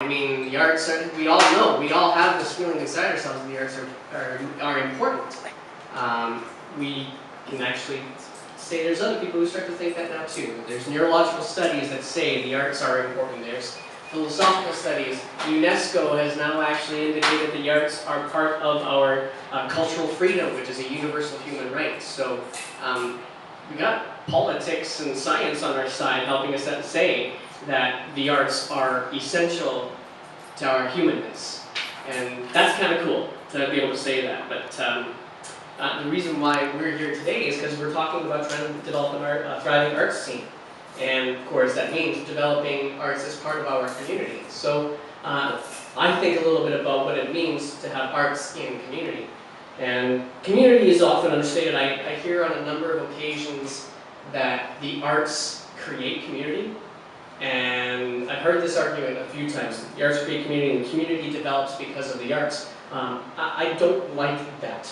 I mean, the arts are, we all know, we all have this feeling inside ourselves that the arts are important. We can actually say there's other people who start to think that now too. There's neurological studies that say the arts are important. There's philosophical studies. UNESCO has now actually indicated the arts are part of our cultural freedom, which is a universal human right. So we got politics and science on our side helping us say that the arts are essential to our humanness. And that's kind of cool to be able to say that. But the reason why we're here today is because we're talking about trying to develop a thriving arts scene. And of course that means developing arts as part of our community. So I think a little bit about what it means to have arts in community. And community is often understated. I hear on a number of occasions that the arts create community. And I've heard this argument a few times. The arts create community and the community develops because of the arts. I don't like that.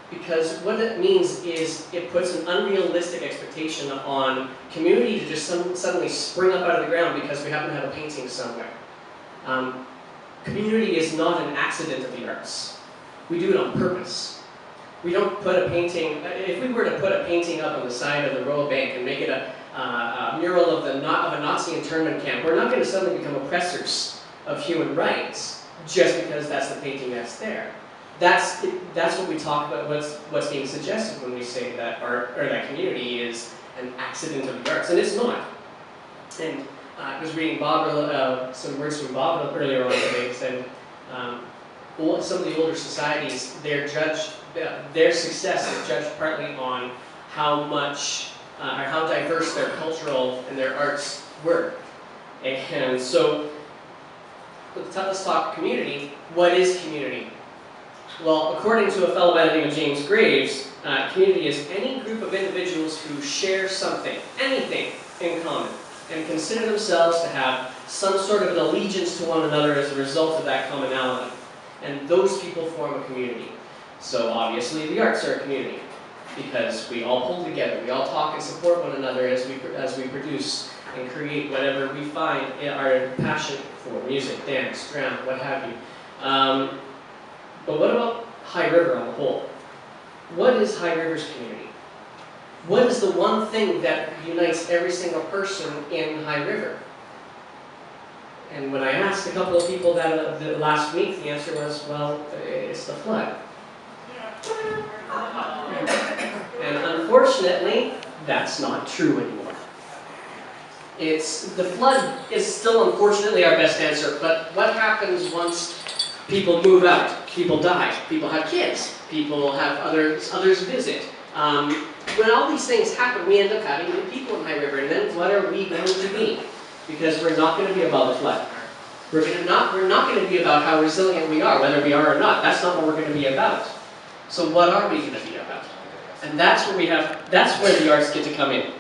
Because what it means is it puts an unrealistic expectation on community to just suddenly spring up out of the ground because we happen to have a painting somewhere. Community is not an accident of the arts. We do it on purpose. We don't put a painting, if we were to put a painting up on the side of the Royal Bank and make it a mural of a Nazi internment camp, we're not going to suddenly become oppressors of human rights just because that's the painting that's there. That's what we talk about, what's being suggested when we say that art, or that community is an accident of the arts, and it's not. And I was reading Bob, some words from Bob earlier on today. It said some of the older societies, their success is judged partly on how much or how diverse their cultural and their arts were. And so, let's talk community. What is community? Well, according to a fellow by the name of James Graves, community is any group of individuals who share something, anything, in common, and consider themselves to have some sort of an allegiance to one another as a result of that commonality. And those people form a community. So obviously the arts are a community, because we all pull together, we all talk and support one another as we produce and create whatever we find our passion for, music, dance, drama, what have you. But what about High River on the whole? What is High River's community? What is the one thing that unites every single person in High River? And when I asked a couple of people that last week, the answer was, well, it's the flood. And unfortunately, that's not true anymore. The flood is still unfortunately our best answer, but what happens once people move out, people die, people have kids, people have others visit? When all these things happen, we end up having new people in High River, and then what are we going to be? Because we're not going to be about the flood. We're not going to be about how resilient we are, whether we are or not. That's not what we're going to be about. So what are we going to be about? And that's where the arts get to come in.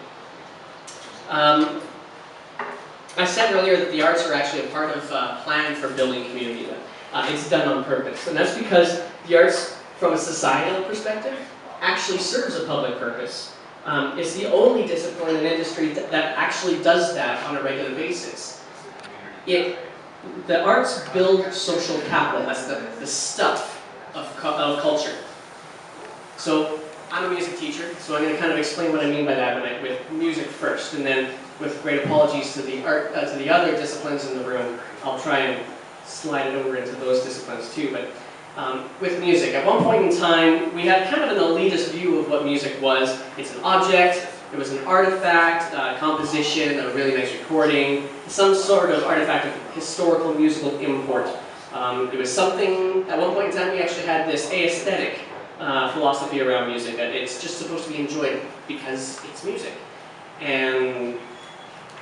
I said earlier that the arts are actually a part of plan for building community. It's done on purpose. And that's because the arts, from a societal perspective, actually serves a public purpose. It's the only discipline and industry that actually does that on a regular basis. The arts build social capital. That's the stuff of culture. So I'm a music teacher, so I'm going to kind of explain what I mean by that with music first, and then with great apologies to the other disciplines in the room, I'll try and slide it over into those disciplines too. But with music, at one point in time, we had kind of an elitist view of what music was. It's an object, it was an artifact, composition, a really nice recording, some sort of artifact of historical musical import. It was something, at one point in time, we actually had this aesthetic philosophy around music, that it's just supposed to be enjoyed because it's music. And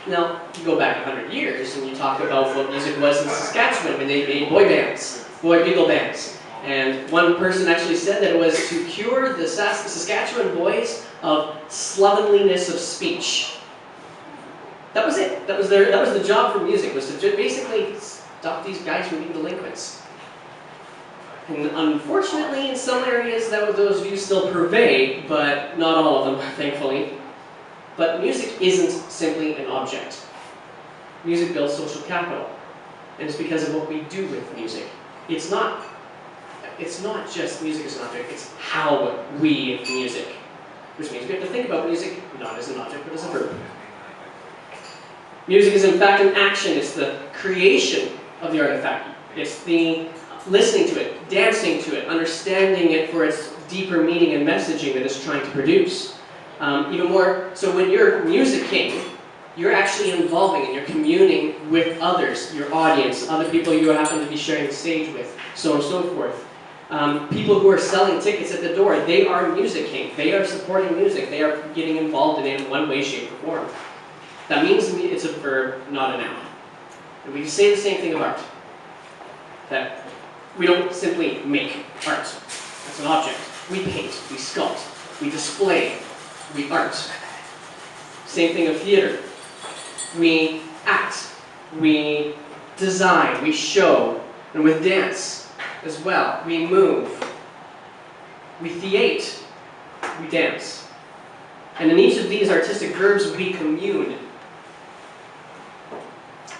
now, you go back 100 years and you talk about what music was in Saskatchewan when they made boy bands, boy beagle bands. And one person actually said that it was to cure the Saskatchewan boys of slovenliness of speech. That was it. That was the job for music, was to basically stop these guys from being delinquents. And unfortunately, in some areas, those views still pervade, but not all of them, thankfully. But music isn't simply an object. Music builds social capital. and it's because of what we do with music. It's not just music as an object, it's how we music. Which means we have to think about music not as an object, but as a verb. Music is in fact an action. It's the creation of the artifact. It's the listening to it, dancing to it, understanding it for its deeper meaning and messaging that it's trying to produce. Even more, so when you're musicking, you're actually involving and you're communing with others, your audience, other people you happen to be sharing the stage with, so on and so forth. People who are selling tickets at the door, they are musicking. They are supporting music. They are getting involved in it in one way, shape, or form. That means it's a verb, not a noun. And we can say the same thing of art. That we don't simply make art. That's an object. We paint, we sculpt, we display, we art. Same thing of theater. We act, we design, we show, and with dance as well, we move, we theate, we dance. And in each of these artistic verbs, we commune.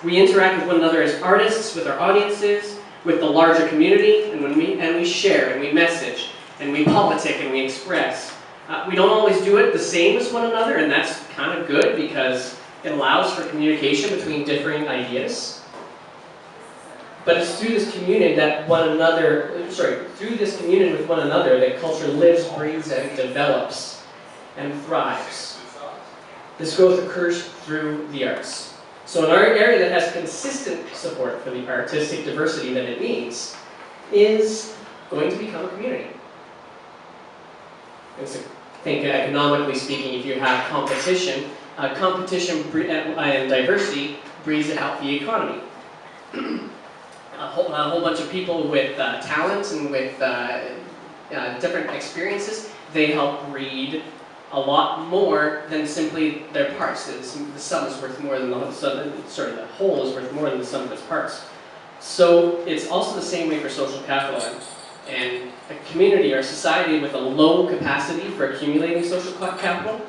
We interact with one another as artists, with our audiences, with the larger community, and we share, and we message, and we politic, and we express. We don't always do it the same as one another, and that's kind of good because it allows for communication between differing ideas. But it's through this communion that through this communion with one another that culture lives, breathes, and develops, and thrives. This growth occurs through the arts. So in our area that has consistent support for the artistic diversity that it needs is going to become a community. I think economically speaking, if you have competition, and diversity breeds a healthy economy. A whole bunch of people with talents and with different experiences, they help breed a lot more than simply their parts. The sum is worth more than the whole is worth more than the sum of its parts. So it's also the same way for social capital. And a community or a society with a low capacity for accumulating social capital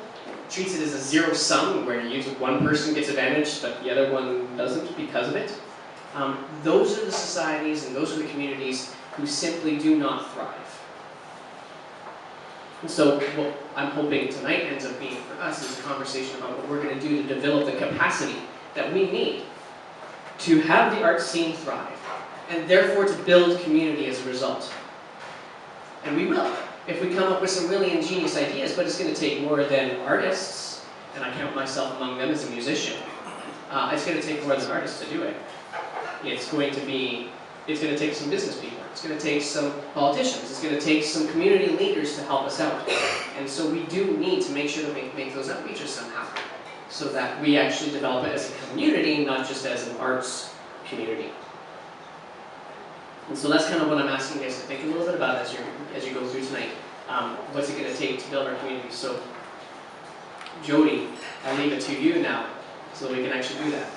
treats it as a zero sum, where one person gets advantage but the other one doesn't because of it. Those are the societies and those are the communities who simply do not thrive. And so what I'm hoping tonight ends up being for us is a conversation about what we're going to do to develop the capacity that we need to have the art scene thrive, and therefore to build community as a result. And we will, if we come up with some really ingenious ideas, but it's going to take more than artists, and I count myself among them as a musician. It's going to take more than artists to do it. It's going to take some business people. It's going to take some politicians. It's going to take some community leaders to help us out. And so we do need to make sure that we make those outreaches somehow, so that we actually develop it as a community, not just as an arts community. And so that's kind of what I'm asking you guys to think a little bit about as you go through tonight. What's it going to take to build our community? So, Jody, I'll leave it to you now, so we can actually do that.